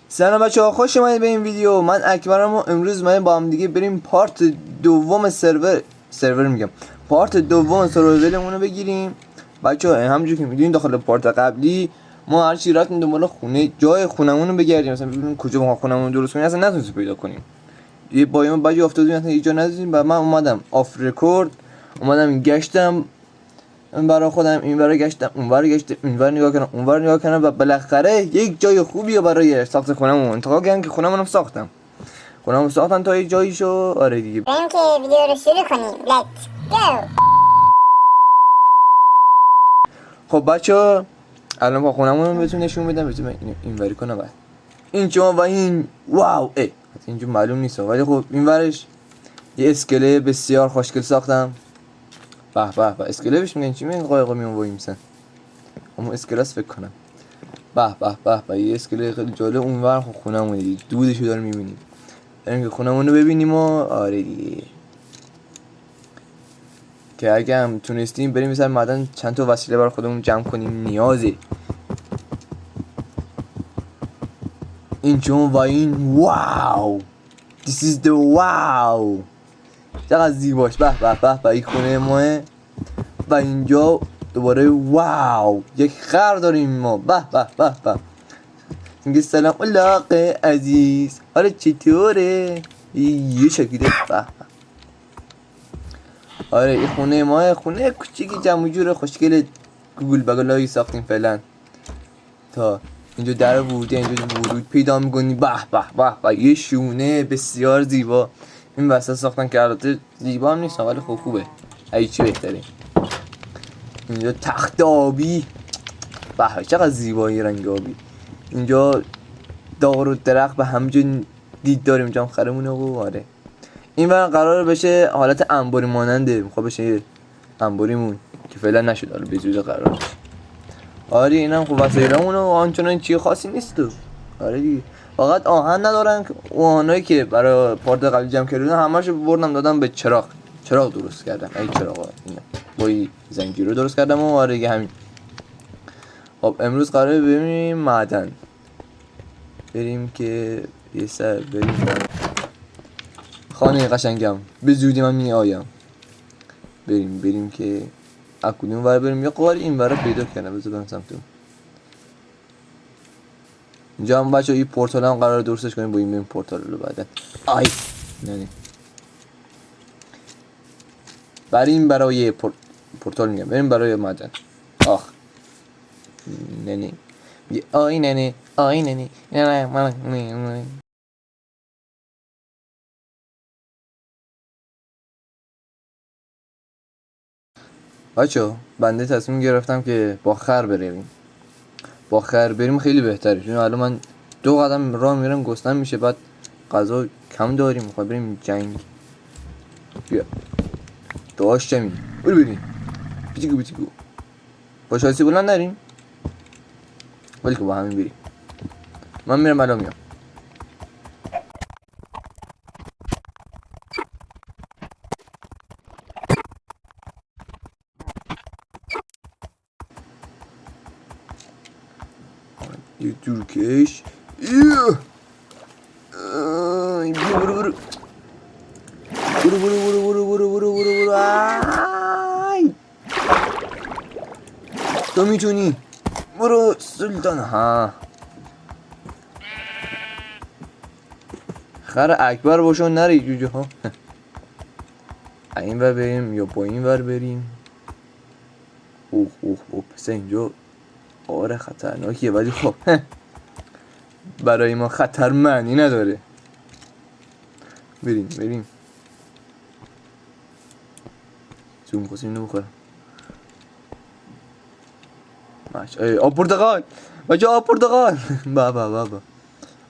سلام بچه‌ها، خوش اومدید به این ویدیو. من اکبرم و امروز ما با هم دیگه بریم پارت دوم سرور میگم پارت دوم سرورولمون رو بگیریم. بچه‌ها همونجوری که میدونید داخل پارت قبلی ما هر چی رفتیم دنبال خونه جای خونمون رو بگردیم، مثلا ببینیم کجا ما خونمون درست کنیم، اصلا نتونستیم پیدا کنیم. یه بایم بعدی افتادیم اصلا اینجا ندیدیم و من اومدم آف رکورد اومدم گشتم برای خودم، این برای گشتم اون برای گشتم این برای نگاه کردم اون برای نگاه کردم و بالاخره یک جای خوبی رو برای ساخت خونمون انتخاب کردم که خونمون رو ساختم. خونمون ساختم تا یه جاییشو. آره دیگه بریم که ویدیو رو شروع کنیم. Let's go. خب بچه الان با خونمون رو بهتون نشون میدم. بذار این وری کنم بعد این شما و این واو اینجا معلوم نیست ولی خب این ورش یه اسکله بسیار خوشگل ساختم. به به به اسکله بهش میگن چی؟ میگن قایق میون وای میسن اما اسکلاس فکر کنم. به به به به یه اسکله خیلی جالب اونور خونمون دیگه دودشو داره میبینیم. بریم که خونمون رو ببینیم و آره دیگه که اگه هم تونستیم بریم مثلا معدن چند تا وسیله برای خودمون جمع کنیم نیازه. این چون و این واو This is the wow چقدر زیباش. به به به به این خونه ماه و اینجا دوباره واو یک خر داریم ما. به به به به میگه سلام علاقه عزیز حالا چطوره یه شکلی ده. به آره این خونه ما خونه کوچیکی جمع جور خوشگل گوگل بگلایی ساختیم فعلا تا اینجا در ورودی اینجا ورود پیدا میکنی. به به به به یه شونه بسیار زیبا این وسط ساختن که البته زیبا هم نیست ولی خوب خوبه. ای چی بهتره. اینجا تخت آبی به چقدر زیبایی رنگ آبی. اینجا دار و درخت به همجون دید داریم اینجا خرمونه و آره این ور قرار بشه حالت انباری ماننده. میخواد بشه انباریمون که فعلا نشد حالا به زود قرار بشه. آره اینم خوب وسایلمون و آنچنان چیز خاصی نیست تو. آره دیگه فقط آهن ندارن که آهنایی که برای پارت قبلی جمع کردن همه‌شو بردم دادم به چراغ درست کردم. این چراغا اینا با این زنجیر رو درست کردم و آره دیگه همین. خب امروز قراره بریم معدن بریم که یه سر بریم خانه قشنگم به زودی من می آیم. بریم که اکودون ور بریم یه قواری این ور پیدا کنم. بذار برم سمتون اینجا هم بچه این پورتال هم قرار درستش کنیم با این پورتال رو بعدن. آی نه بریم برای پورتال میگم بریم برای معدن. آخ نه آی نه آی نه بچه بنده تصمیم گرفتم که با خر بریم خیلی بهتره چون الان من 2 قدم راه میرم گستن میشه بعد غذا کم داریم. میخوای بریم جنگ بیا داشتمی بریم بیتیگو با شاسی بلند نریم ولی که با همین بریم. من میرم الان میام. یه جورکش برو آی تو میتونی برو سلطان. ها خر اکبر باشون نری جوجه ها. این ور بریم یا با این ور بریم. اوه پس اینجا آره خطرناکیه ولی خب برای ما خطر معنی نداره. بریم زوم خواستیم اینو بخورم. آب پرتقال بچه آب پرتقال بابا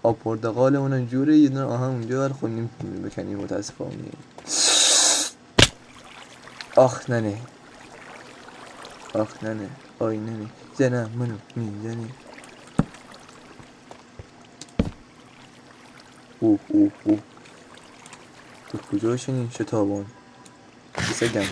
آب پرتقال اون اینجوره یه دونه آهن اونجا ولی خب نمیتونیم بکنیم متاسفانه. آخ نه آی نه زنم منو میزنی. اوه تو کجا شنین شتابان بسگم.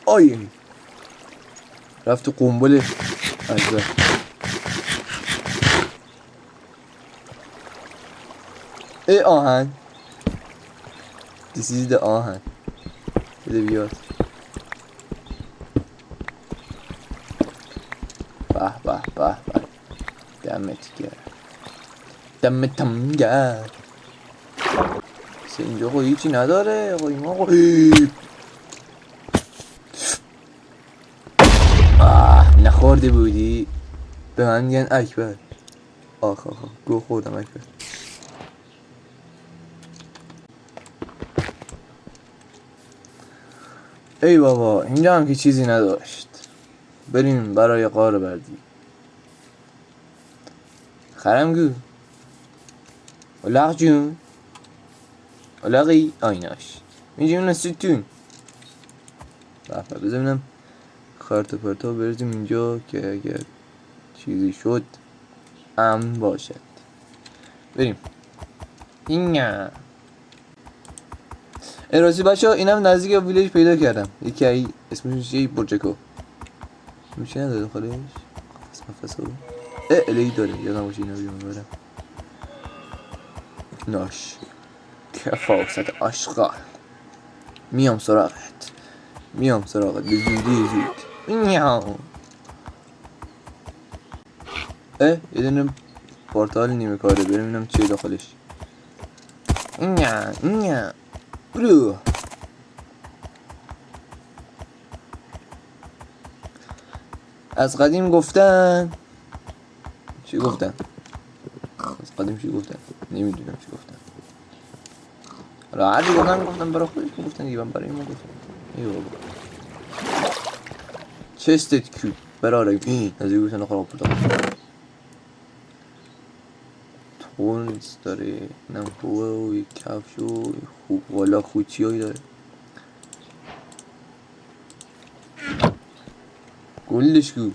آی رفت تو قنبله ازده ای آهن This is the آهن بده بیاد به به به به دمت گرم دمتم گرم اینجا خود هیچی نداره ما نخورده بودی به من میگن اکبر آخ آخ گو خوردم اکبر ای بابا اینجا هم که چیزی نداشت بریم برای قاره بردی خرمگو الاغ جون الاغی آیناش اینجا اون ستون بزنم خرط و پرتا بریزیم اینجا که اگر چیزی شد امن باشد بریم اینگه راستی بچه ها اینم نزدیک ویلیج پیدا کردم یکی ای اسمش چیه برجکو میشه نداره خالش اسم رو الی داره یادم باشه اینو بیرون برم ناش که فاست اشغال میام سراغت به زودی زود میام یه دونه پورتال نیمه کاره بریم اینم چیه داخلش نه برو از قدیم گفتن چی گفتن نمیدونم چی گفتن حالا هرچی گفتن برای خودش گفتن دیگه من برای ما گفتم ای بابا چستت کیوت برای نزدیک گفتن خراب پرتاقل تونس داره نم هوه و یک کفش و خوب والا خوچی هایی داره گلش کو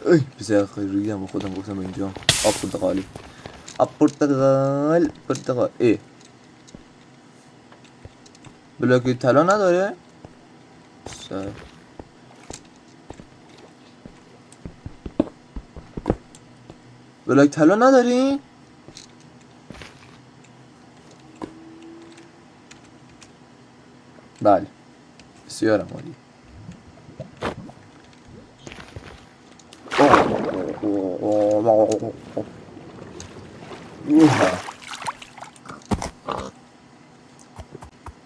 ای بسیار خیلی ریدم و خودم گفتم به اینجا آب پرتقالی آب پرتقال بلاک طلا نداره سر بلاک طلا نداری؟ بله بسیار عالی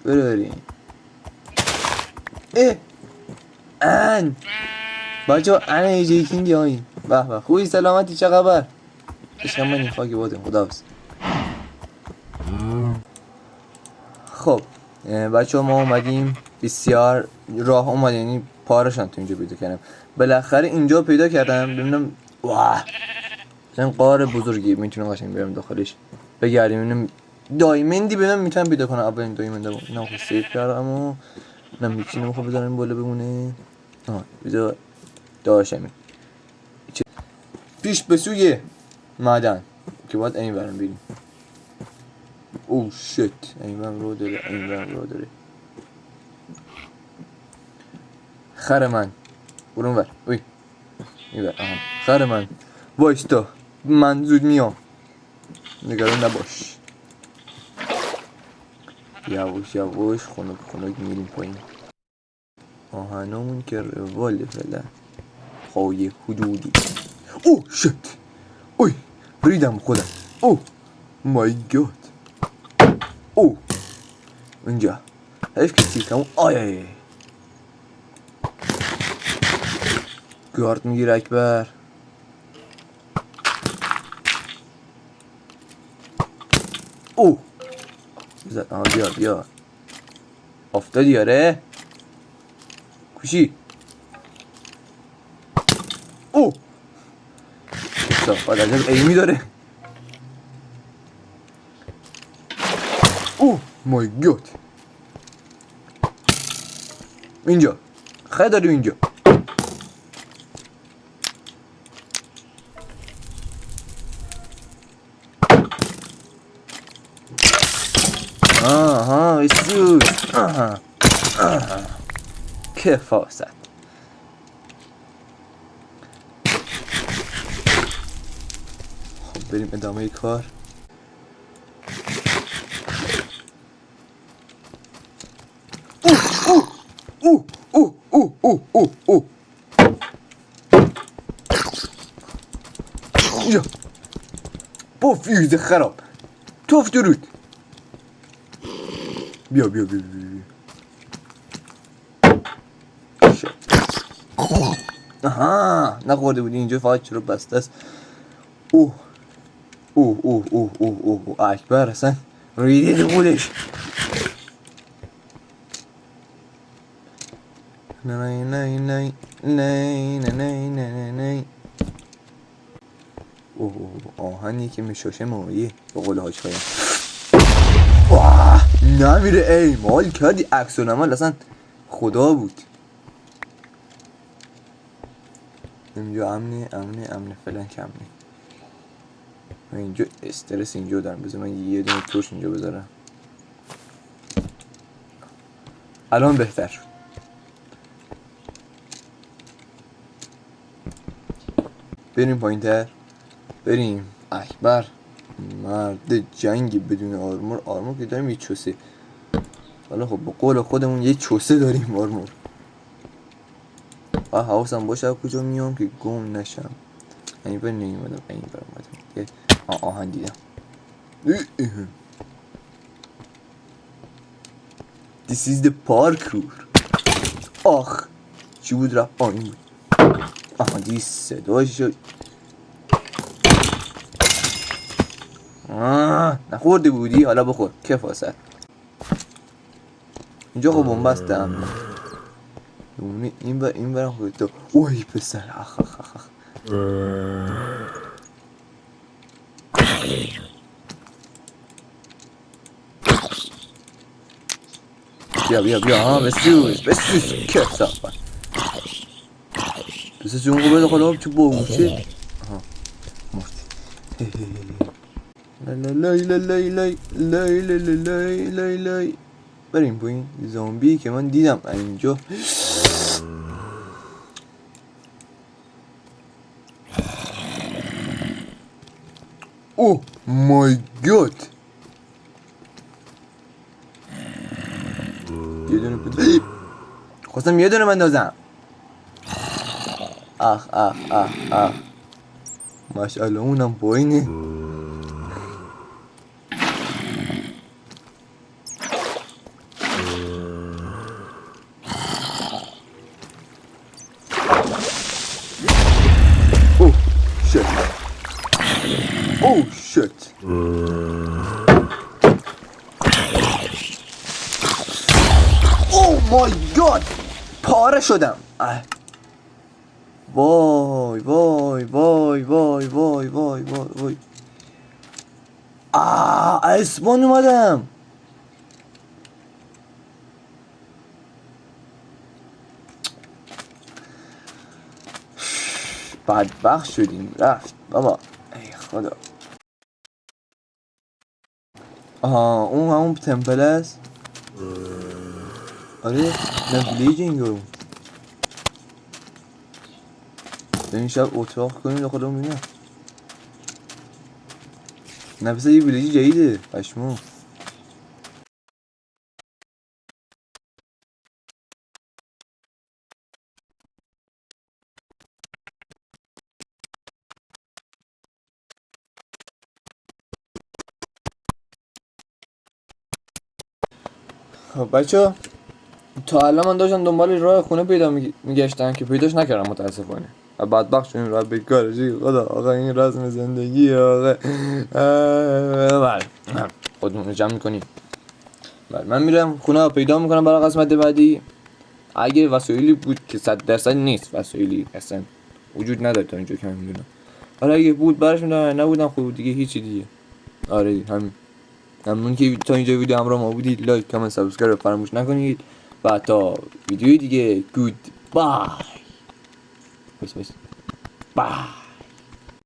بریم ان بچه ان ایجی کینگی هایی به به خوبی سلامتی چه خبر عشقم من این خاکی بادم خدا حافظ خب بچه ما اومدیم بسیار راه اومد یعنی پارشان تو اینجا پیدا کردم بالاخره اینجا پیدا کردم ببینم واه این قار بزرگی میتونم قشنگ برم داخلش بگردیم ببینم دایمندی ببینم میتونم پیدا کنم اولین دایمنده رو اینم خود سیف کردم و اینم هیچی نمیخوام بذارم بالا بمونه بذار داشتم پیش به سوی معدن که باید این برم بریم او شت این برم رو داره خر من برون بر اوی میبر خر من وایستا من زود میام نگران نباش یواش خنک میریم پایین آهنامون که رواله فعلا پای حدودی او شت اوی ریدم خودم او مای گاد او اینجا حیف که تیکم آی گارد میگیر اکبر او بیا افتادی آره کوشی او صافت عجب ایمی داره او مای گاد اینجا خیلی داریم اینجا آها اسود آها کفاست خب بریم ادامه کار اوه یا با فیوز خراب توف درود بیا آها نخورده بودی اینجا فقط چرا بسته است اوه اکبر اصلا ریدی خودش نه اوه آهنی که میشاشه مایه به قول حاج خواهیم نمیره ای مال کردی عکس و نمال اصلا خدا بود اینجا امنه فلان که امنه من اینجا استرس اینجا دارم بذار من یه دونه توش اینجا بذارم الان بهتر شد بریم پایین تر بریم اکبر مرد جنگی بدون آرمور که داریم یه چوسه حالا خب با قول خودمون یه چوسه داریم آرمور حواسم باشه کجا میام که گم نشم این بر نیومدم یه آهن دیدم This is the parkour آخ چی بود رفت این بود آها دی صداش شد نخورده بودی حالا بخور کفاست اینجا خب بومبستم این برم خود تو اوی پسر اخ بیا بسوز کفاست بسه جون قبل خلاف تو باوشه لای بریم پایین زامبی که من دیدم اینجا اوه مای گاد یه دونه خواستم یه دونه بندازم اخ ماشاءالله اونم پایینه Oh shit. Oh my god. پاره شدم. وای. اسبان اومدم. بدبخت شدیم رفت بابا ای خدا اون همون تمپل است آره نبلیج اینجا این شب اتاق کنیم داخل اون بینه نفسه یه بلیجی جدیده پشمو بچه تا الان من داشتم دنبال راه خونه پیدا میگشتم که پیداش نکردم متاسفانه و بدبخت شدیم راه بیکارشی خدا آقا این رسم زندگی آقا بله خودمون رو جمع میکنیم بله من میرم خونه رو پیدا میکنم برای قسمت بعدی اگه وسایلی بود که 100% نیست وسایلی اصلا وجود نداره تا اینجا که من میدونم حالا اگه بود برش میدونم نبودم خوب دیگه هیچی دیگه آره همین ممنون که تا اینجا ویدیو همراه ما بودید لایک کامنت سابسکرایب فراموش نکنید و تا ویدیوی دیگه گود بای بای